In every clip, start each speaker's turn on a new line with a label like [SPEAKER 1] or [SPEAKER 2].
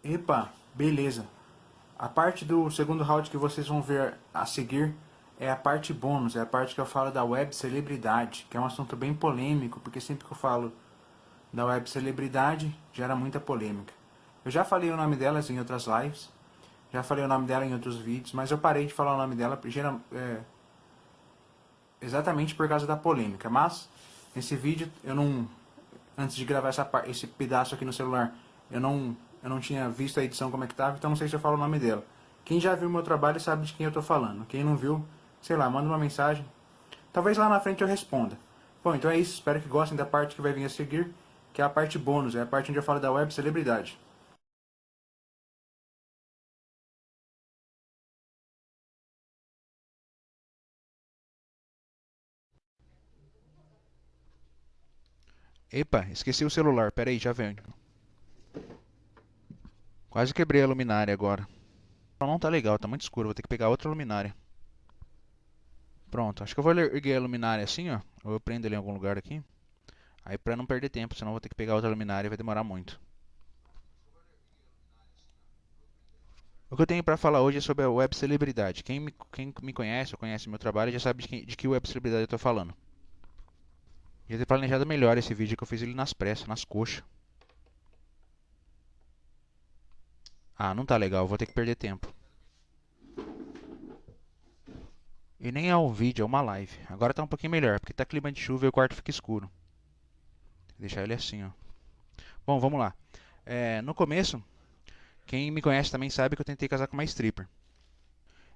[SPEAKER 1] Epa, beleza. A parte do segundo round que vocês vão ver a seguir é a parte bônus, é a parte que eu falo da web celebridade, que é um assunto bem polêmico, porque sempre que eu falo da web celebridade gera muita polêmica. Eu já falei o nome delas em outras lives, já falei o nome dela em outros vídeos, mas eu parei de falar o nome dela exatamente por causa da polêmica. Mas nesse vídeo eu não, antes de gravar esse pedaço aqui no celular, eu não tinha visto a edição como é que tava, então não sei se eu falo o nome dela. Quem já viu meu trabalho sabe de quem eu tô falando. Quem não viu, sei lá, manda uma mensagem. Talvez lá na frente eu responda. Bom, então é isso. Espero que gostem da parte que vai vir a seguir, que é a parte bônus, é a parte onde eu falo da web celebridade.
[SPEAKER 2] Epa, esqueci o celular. Pera aí, já venho. Quase quebrei a luminária agora. Não tá legal, tá muito escuro. Vou ter que pegar outra luminária. Pronto, acho que eu vou erguer a luminária assim, ó. Ou eu prendo ele em algum lugar aqui. Aí pra não perder tempo, senão eu vou ter que pegar outra luminária e vai demorar muito. O que eu tenho pra falar hoje é sobre a web celebridade. Quem me conhece ou conhece meu trabalho já sabe de que web celebridade eu tô falando. Já ter planejado melhor esse vídeo que eu fiz ele nas pressas, nas coxas. Ah, não tá legal, vou ter que perder tempo. E nem é um vídeo, é uma live. Agora tá um pouquinho melhor, porque tá clima de chuva e o quarto fica escuro. Vou deixar ele assim, ó. Bom, vamos lá. No começo, quem me conhece também sabe que eu tentei casar com uma stripper.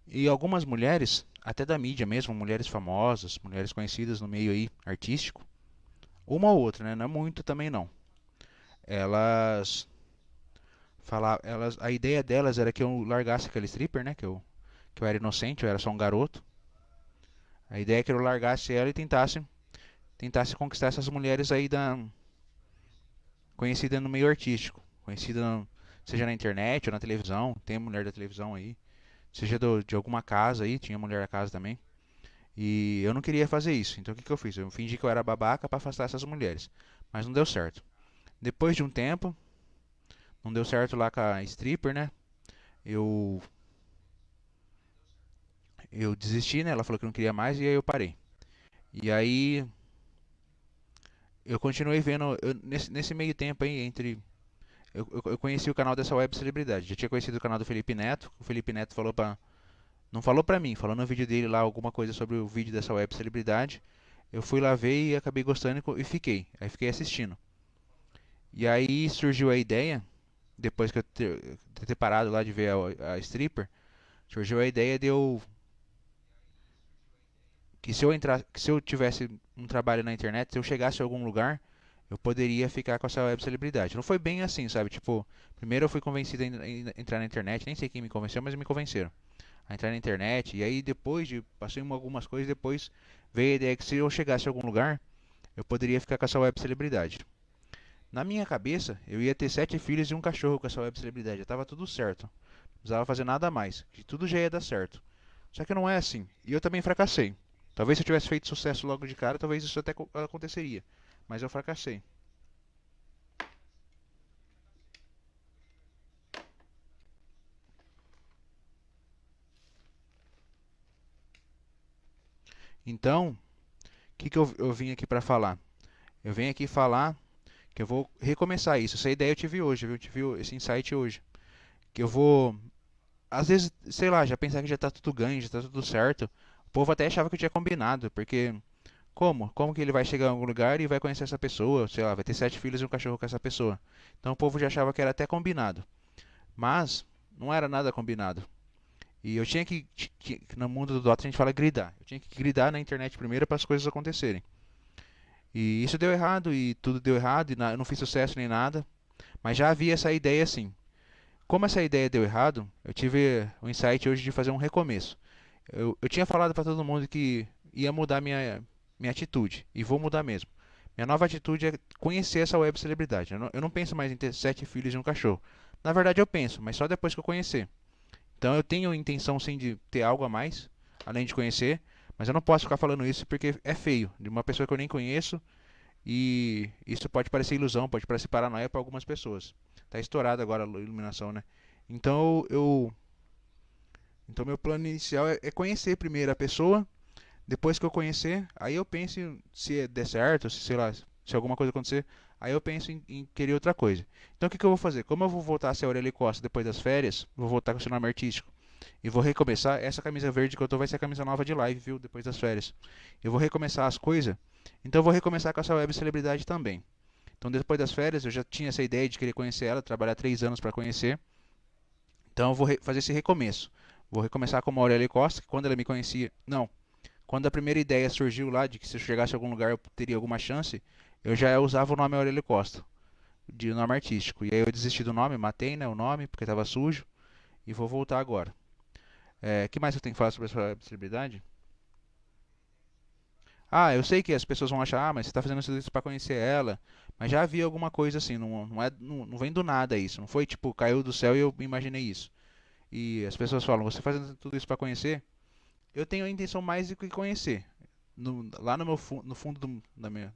[SPEAKER 2] E algumas mulheres, até da mídia mesmo, mulheres famosas, mulheres conhecidas no meio aí artístico, uma ou outra, né? Não é muito também não. Elas a ideia delas era que eu largasse aquele stripper, né? Que eu era inocente, eu era só um garoto. A ideia é que eu largasse ela e tentasse conquistar essas mulheres aí da conhecida no meio artístico, conhecida seja na internet ou na televisão, tem mulher da televisão aí, seja de alguma casa aí, tinha mulher da casa também. E eu não queria fazer isso, então o que que eu fiz? Eu fingi que eu era babaca para afastar essas mulheres, mas não deu certo. Depois de um tempo, não deu certo lá com a stripper, né? Eu eu desisti, né? Ela falou que não queria mais e aí eu parei. E aí eu continuei vendo nesse meio tempo aí entre eu conheci o canal dessa web celebridade. Já tinha conhecido o canal do Felipe Neto. O Felipe Neto falou pra. Não falou pra mim, falou no vídeo dele lá alguma coisa sobre o vídeo dessa web celebridade. Eu fui lá ver e acabei gostando e fiquei. Aí fiquei assistindo. E aí surgiu a ideia, depois que eu ter parado lá de ver a stripper, surgiu a ideia de eu. Que se eu tivesse um trabalho na internet, se eu chegasse a algum lugar, eu poderia ficar com essa web celebridade. Não foi bem assim, sabe? Tipo, primeiro eu fui convencido a entrar na internet, nem sei quem me convenceu, mas me convenceram a entrar na internet. E aí depois de passei algumas coisas, depois veio a ideia que se eu chegasse a algum lugar, eu poderia ficar com essa web celebridade. Na minha cabeça, eu ia ter 7 filhos e um cachorro com essa web celebridade. Já tava tudo certo. Não precisava fazer nada mais, que tudo já ia dar certo. Só que não é assim. E eu também fracassei. Talvez se eu tivesse feito sucesso logo de cara, talvez isso até aconteceria. Mas eu fracassei. Então, o que eu vim aqui para falar? Eu venho aqui falar que eu vou recomeçar isso. Essa ideia eu tive hoje, viu? Eu tive esse insight hoje. Que eu vou, às vezes, sei lá, já pensar que já tá tudo ganho, já tá tudo certo. O povo até achava que eu tinha combinado, porque como? Como que ele vai chegar em algum lugar e vai conhecer essa pessoa? Sei lá, vai ter 7 filhos e um cachorro com essa pessoa. Então o povo já achava que era até combinado. Mas não era nada combinado. E eu tinha no mundo do Dota a gente fala gridar. Eu tinha que gridar na internet primeiro para as coisas acontecerem. E isso deu errado e tudo deu errado e eu não fiz sucesso nem nada. Mas já havia essa ideia assim. Como essa ideia deu errado, eu tive o insight hoje de fazer um recomeço. Eu tinha falado para todo mundo que ia mudar minha atitude e vou mudar mesmo. Minha nova atitude é conhecer essa web celebridade. Eu não penso mais em ter 7 filhos e um cachorro. Na verdade eu penso, mas só depois que eu conhecer. Então eu tenho intenção sim de ter algo a mais, além de conhecer, mas eu não posso ficar falando isso porque é feio. De uma pessoa que eu nem conheço E isso pode parecer ilusão, pode parecer paranoia para algumas pessoas. Tá estourado agora a iluminação, né? Então então meu plano inicial é conhecer primeiro a pessoa. Depois que eu conhecer, aí eu penso se der certo, se sei lá, se alguma coisa acontecer, aí eu penso em querer outra coisa. Então o que que eu vou fazer? Como eu vou voltar a ser Aurélio Costa depois das férias, vou voltar com o seu nome artístico e vou recomeçar, essa camisa verde que eu tô vai ser a camisa nova de live, viu? Depois das férias. Eu vou recomeçar as coisas, então eu vou recomeçar com essa web celebridade também. Então depois das férias eu já tinha essa ideia de querer conhecer ela, trabalhar 3 anos para conhecer. Então eu vou fazer esse recomeço. Vou recomeçar como Aurélio Costa, que quando ela me conhecia, não, quando a primeira ideia surgiu lá de que se eu chegasse a algum lugar eu teria alguma chance, eu já usava o nome Aurélio Costa, de nome artístico. E aí eu desisti do nome, matei, né, o nome, porque estava sujo, e vou voltar agora. Que mais eu tenho que falar sobre essa celebridade? Ah, eu sei que as pessoas vão achar, mas você está fazendo isso para conhecer ela. Mas já havia alguma coisa assim, não vem do nada isso. Não foi tipo, caiu do céu e eu imaginei isso. E as pessoas falam, você fazendo tudo isso para conhecer? Eu tenho a intenção mais de que conhecer. Lá no no fundo do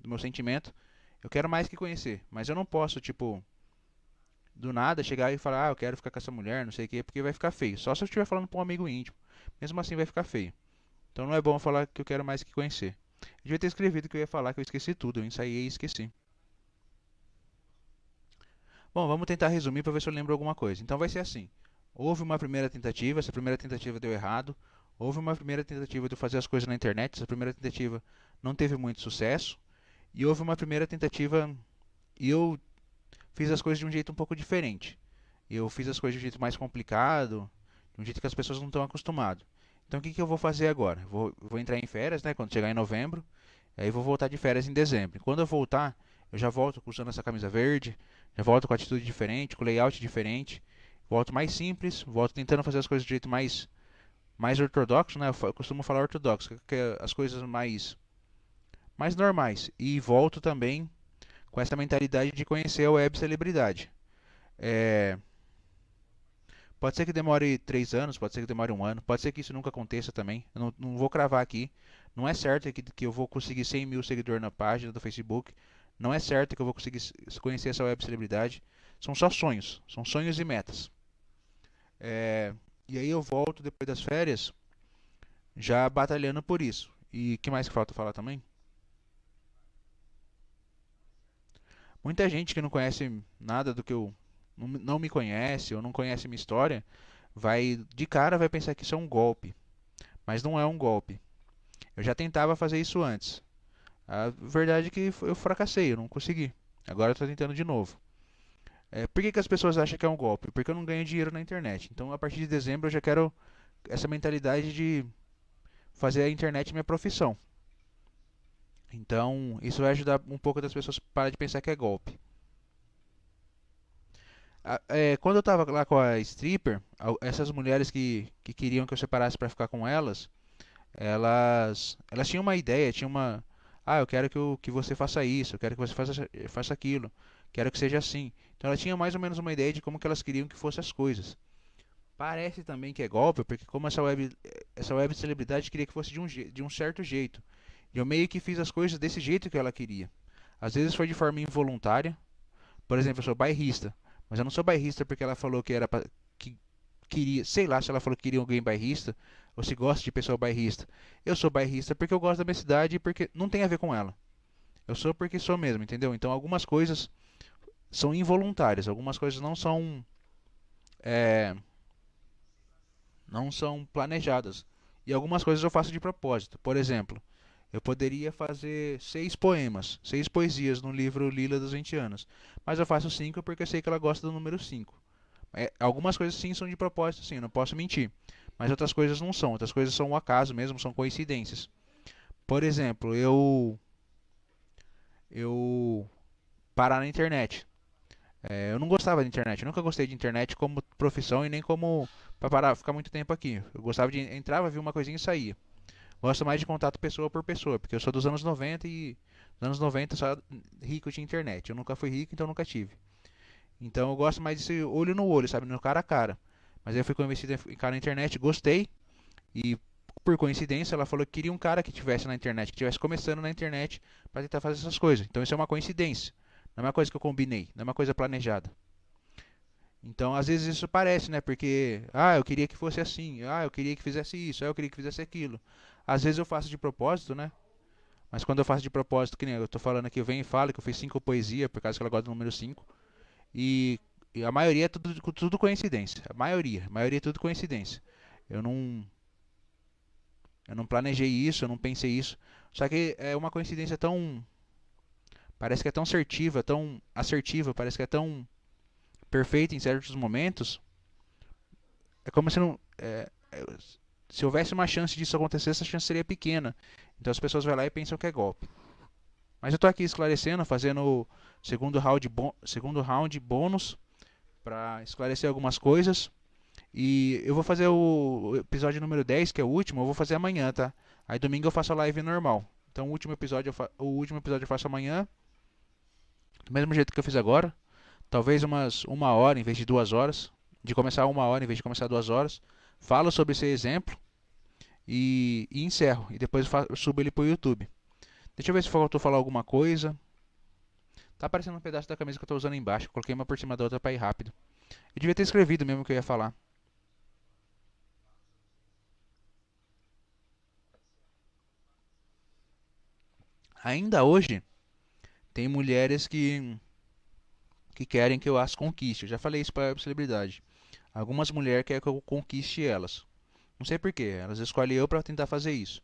[SPEAKER 2] meu sentimento, eu quero mais que conhecer. Mas eu não posso, tipo, do nada chegar e falar, ah, eu quero ficar com essa mulher, não sei o quê, porque vai ficar feio. Só se eu estiver falando para um amigo íntimo. Mesmo assim vai ficar feio. Então não é bom falar que eu quero mais que conhecer. Eu devia ter escrevido que eu ia falar que eu esqueci tudo. Eu ensaiei e esqueci. Bom, vamos tentar resumir para ver se eu lembro alguma coisa. Então vai ser assim. Houve uma primeira tentativa, essa primeira tentativa deu errado. Houve uma primeira tentativa de fazer as coisas na internet, essa primeira tentativa não teve muito sucesso. E houve uma primeira tentativa e eu fiz as coisas de um jeito um pouco diferente. Eu fiz as coisas de um jeito mais complicado, de um jeito que as pessoas não estão acostumadas. Então o que que eu vou fazer agora? Vou entrar em férias, né, quando chegar em novembro. Aí vou voltar de férias em dezembro. Quando eu voltar, eu já volto usando essa camisa verde, já volto com atitude diferente, com layout diferente. Volto mais simples, volto tentando fazer as coisas de jeito mais ortodoxo, né? Eu costumo falar ortodoxo, que é as coisas mais normais. E volto também com essa mentalidade de conhecer a web celebridade. É, pode ser que demore 3 anos, pode ser que demore um ano, pode ser que isso nunca aconteça também. Eu não vou cravar aqui. Não é certo que eu vou conseguir 100 mil seguidores na página do Facebook. Não é certo que eu vou conseguir conhecer essa web celebridade. São sonhos e metas. É, e aí eu volto depois das férias já batalhando por isso. E o que mais que falta falar também? Muita gente que não conhece nada do que eu não me conhece ou não conhece minha história, de cara vai pensar que isso é um golpe, mas não é um golpe. Eu já tentava fazer isso antes. A verdade é que eu fracassei, eu não consegui. Agora eu estou tentando de novo. Por que que as pessoas acham que é um golpe? Porque eu não ganho dinheiro na internet. Então, a partir de dezembro, eu já quero essa mentalidade de fazer a internet minha profissão. Então, isso vai ajudar um pouco das pessoas a parar de pensar que é golpe. Quando eu tava lá com a stripper, essas mulheres que queriam que eu separasse para ficar com elas, elas tinham uma ideia, tinham uma, ah, eu quero que você faça isso, eu quero que você faça aquilo, quero que seja assim. Então ela tinha mais ou menos uma ideia de como que elas queriam que fossem as coisas. Parece também que é golpe, porque como essa web celebridade queria que fosse de um certo jeito. E eu meio que fiz as coisas desse jeito que ela queria. Às vezes foi de forma involuntária. Por exemplo, eu sou bairrista. Mas eu não sou bairrista porque ela falou que queria, sei lá se ela falou que queria alguém bairrista ou se gosta de pessoa bairrista. Eu sou bairrista porque eu gosto da minha cidade e porque não tem a ver com ela. Eu sou porque sou mesmo, entendeu? Então algumas coisas são involuntárias, algumas coisas é, não são planejadas. E algumas coisas eu faço de propósito. Por exemplo, eu poderia fazer 6 poemas, 6 poesias no livro Lila dos 20 anos. Mas eu faço 5 porque eu sei que ela gosta do número 5. Algumas coisas sim são de propósito, sim, eu não posso mentir. Mas outras coisas não são. Outras coisas são um acaso mesmo, são coincidências. Por exemplo, eu parar na internet. Eu não gostava de internet, eu nunca gostei de internet como profissão e nem como para parar, ficar muito tempo aqui. Eu gostava de entrava, via uma coisinha e saía. Gosto mais de contato pessoa por pessoa, porque eu sou dos anos 90 e nos anos 90 só rico tinha internet. Eu nunca fui rico, então nunca tive. Então eu gosto mais desse olho no olho, sabe, no cara a cara. Mas aí eu fui convencido em ficar na internet, gostei e por coincidência, ela falou que queria um cara que estivesse na internet, que estivesse começando na internet para tentar fazer essas coisas. Então isso é uma coincidência. Não é uma coisa que eu combinei, não é uma coisa planejada. Então, às vezes isso parece, né? Porque, eu queria que fosse assim, eu queria que fizesse isso, eu queria que fizesse aquilo. Às vezes eu faço de propósito, né? Mas quando eu faço de propósito, que nem eu tô falando aqui, eu venho e falo que eu fiz 5 poesias, por causa que ela gosta do número 5. E, e a maioria é tudo coincidência. A maioria é tudo coincidência. Eu não, eu não planejei isso, eu não pensei isso. Só que é uma coincidência tão. Parece que é tão assertiva, parece que é tão perfeita em certos momentos. É como se não. Se houvesse uma chance disso acontecer, essa chance seria pequena. Então as pessoas vão lá e pensam que é golpe. Mas eu tô aqui esclarecendo, fazendo o segundo round bônus para esclarecer algumas coisas. E eu vou fazer o episódio número 10, que é o último, eu vou fazer amanhã, tá? Aí domingo eu faço a live normal. Então o último episódio eu faço amanhã, do mesmo jeito que eu fiz agora. Talvez uma hora em vez de 2 horas. De começar 1 hora em vez de começar 2 horas. Falo sobre esse exemplo e encerro. E depois eu subo ele pro YouTube. Deixa eu ver se faltou falar alguma coisa. Tá aparecendo um pedaço da camisa que eu tô usando embaixo. Coloquei uma por cima da outra pra ir rápido. Eu devia ter escrevido mesmo o que eu ia falar. Ainda hoje, tem mulheres que querem que eu as conquiste. Eu já falei isso pra celebridade. Algumas mulheres querem que eu conquiste elas. Não sei por quê. Elas escolhem eu pra tentar fazer isso.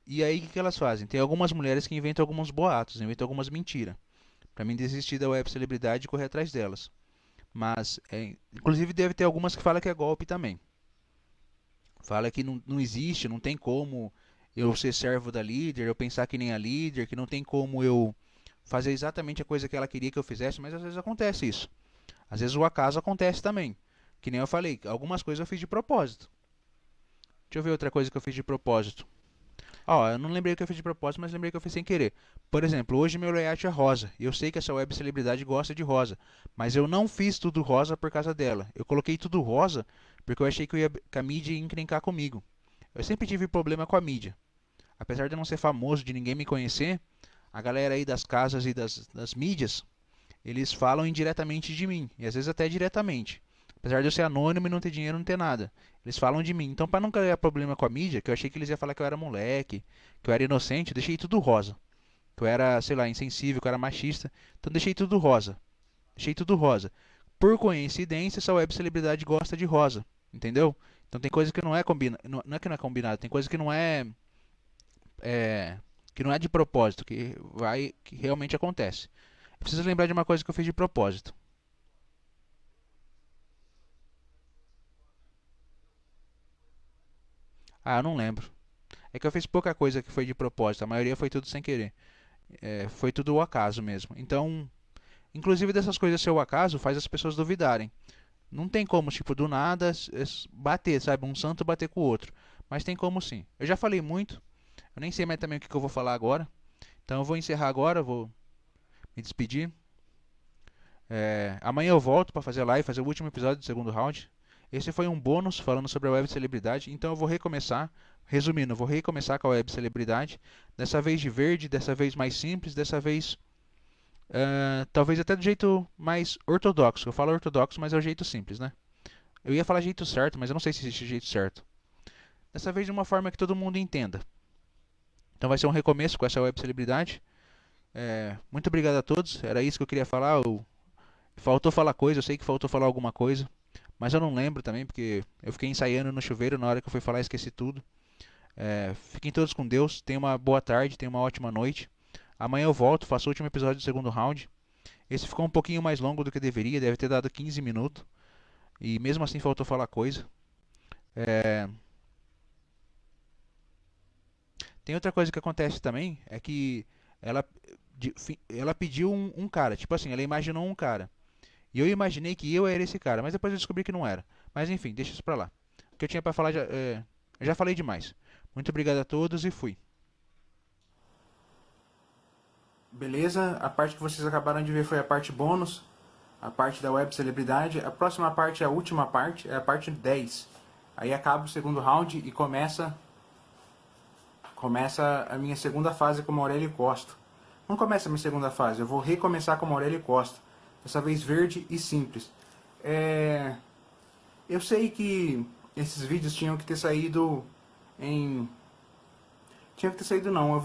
[SPEAKER 2] E aí, o que elas fazem? Tem algumas mulheres que inventam alguns boatos, inventam algumas mentiras. Pra mim desistir da web celebridade e correr atrás delas. Mas, inclusive, deve ter algumas que falam que é golpe também. Fala que não existe, não tem como eu ser servo da líder, eu pensar que nem a líder, que não tem como eu fazer exatamente a coisa que ela queria que eu fizesse, mas às vezes acontece isso. Às vezes o acaso acontece também. Que nem eu falei, algumas coisas eu fiz de propósito. Deixa eu ver outra coisa que eu fiz de propósito. Eu não lembrei o que eu fiz de propósito, mas lembrei que eu fiz sem querer. Por exemplo, hoje meu layout é rosa. E eu sei que essa web celebridade gosta de rosa. Mas eu não fiz tudo rosa por causa dela. Eu coloquei tudo rosa porque eu achei que a mídia ia encrencar comigo. Eu sempre tive problema com a mídia. Apesar de eu não ser famoso, de ninguém me conhecer, a galera aí das casas e das mídias, eles falam indiretamente de mim. E às vezes até diretamente. Apesar de eu ser anônimo e não ter dinheiro, não ter nada. Eles falam de mim. Então, para não criar problema com a mídia, que eu achei que eles iam falar que eu era moleque, que eu era inocente, eu deixei tudo rosa. Que eu era, sei lá, insensível, que eu era machista. Então, deixei tudo rosa. Deixei tudo rosa. Por coincidência, essa web celebridade gosta de rosa. Entendeu? Então, tem coisa que não é combinada. Não é que não é combinado, tem coisa que não que não é de propósito, que realmente acontece. Eu preciso lembrar de uma coisa que eu fiz de propósito. Eu não lembro. É que eu fiz pouca coisa que foi de propósito, a maioria foi tudo sem querer. Foi tudo o acaso mesmo. Então, inclusive dessas coisas ser o acaso faz as pessoas duvidarem. Não tem como, tipo, do nada bater, sabe? Um santo bater com o outro. Mas tem como sim. Eu já falei muito, eu nem sei mais também o que eu vou falar agora. Então eu vou encerrar agora, vou me despedir. Amanhã eu volto para fazer a live, fazer o último episódio do segundo round. Esse foi um bônus falando sobre a web celebridade, então eu vou recomeçar. Resumindo, eu vou recomeçar com a web celebridade. Dessa vez de verde, dessa vez mais simples, dessa vez talvez até do jeito mais ortodoxo. Eu falo ortodoxo, mas é o jeito simples, né? Eu ia falar jeito certo, mas eu não sei se existe jeito certo. Dessa vez de uma forma que todo mundo entenda. Então vai ser um recomeço com essa web celebridade. Muito obrigado a todos. Era isso que eu queria falar. Faltou falar coisa, eu sei que faltou falar alguma coisa. Mas eu não lembro também, porque eu fiquei ensaiando no chuveiro na hora que eu fui falar e esqueci tudo. Fiquem todos com Deus. Tenham uma boa tarde, tenham uma ótima noite. Amanhã eu volto, faço o último episódio do segundo round. Esse ficou um pouquinho mais longo do que deveria, deve ter dado 15 minutos. E mesmo assim faltou falar coisa. Tem outra coisa que acontece também, é que ela, ela pediu um cara. Tipo assim, ela imaginou um cara. E eu imaginei que eu era esse cara, mas depois eu descobri que não era. Mas enfim, deixa isso pra lá. O que eu tinha pra falar, eu já falei demais. Muito obrigado a todos e fui.
[SPEAKER 1] Beleza? A parte que vocês acabaram de ver foi a parte bônus, a parte da web celebridade. A próxima parte é a última parte, é a parte 10. Aí acaba o segundo round e começa começa a minha segunda fase como Aurélio Costa. Não começa a minha segunda fase, eu vou recomeçar como Aurélio Costa. Dessa vez verde e simples. Eu sei que esses vídeos tinham que ter saído em... Tinha que ter saído não,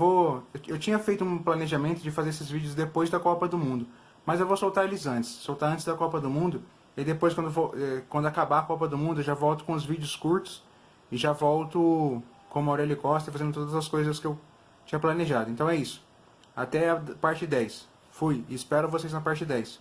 [SPEAKER 1] eu tinha feito um planejamento de fazer esses vídeos depois da Copa do Mundo. Mas eu vou soltar eles antes. Soltar antes da Copa do Mundo. E depois, quando acabar a Copa do Mundo, eu já volto com os vídeos curtos. E já volto como Aurélio Costa, fazendo todas as coisas que eu tinha planejado. Então é isso. Até a parte 10. Fui. E espero vocês na parte 10.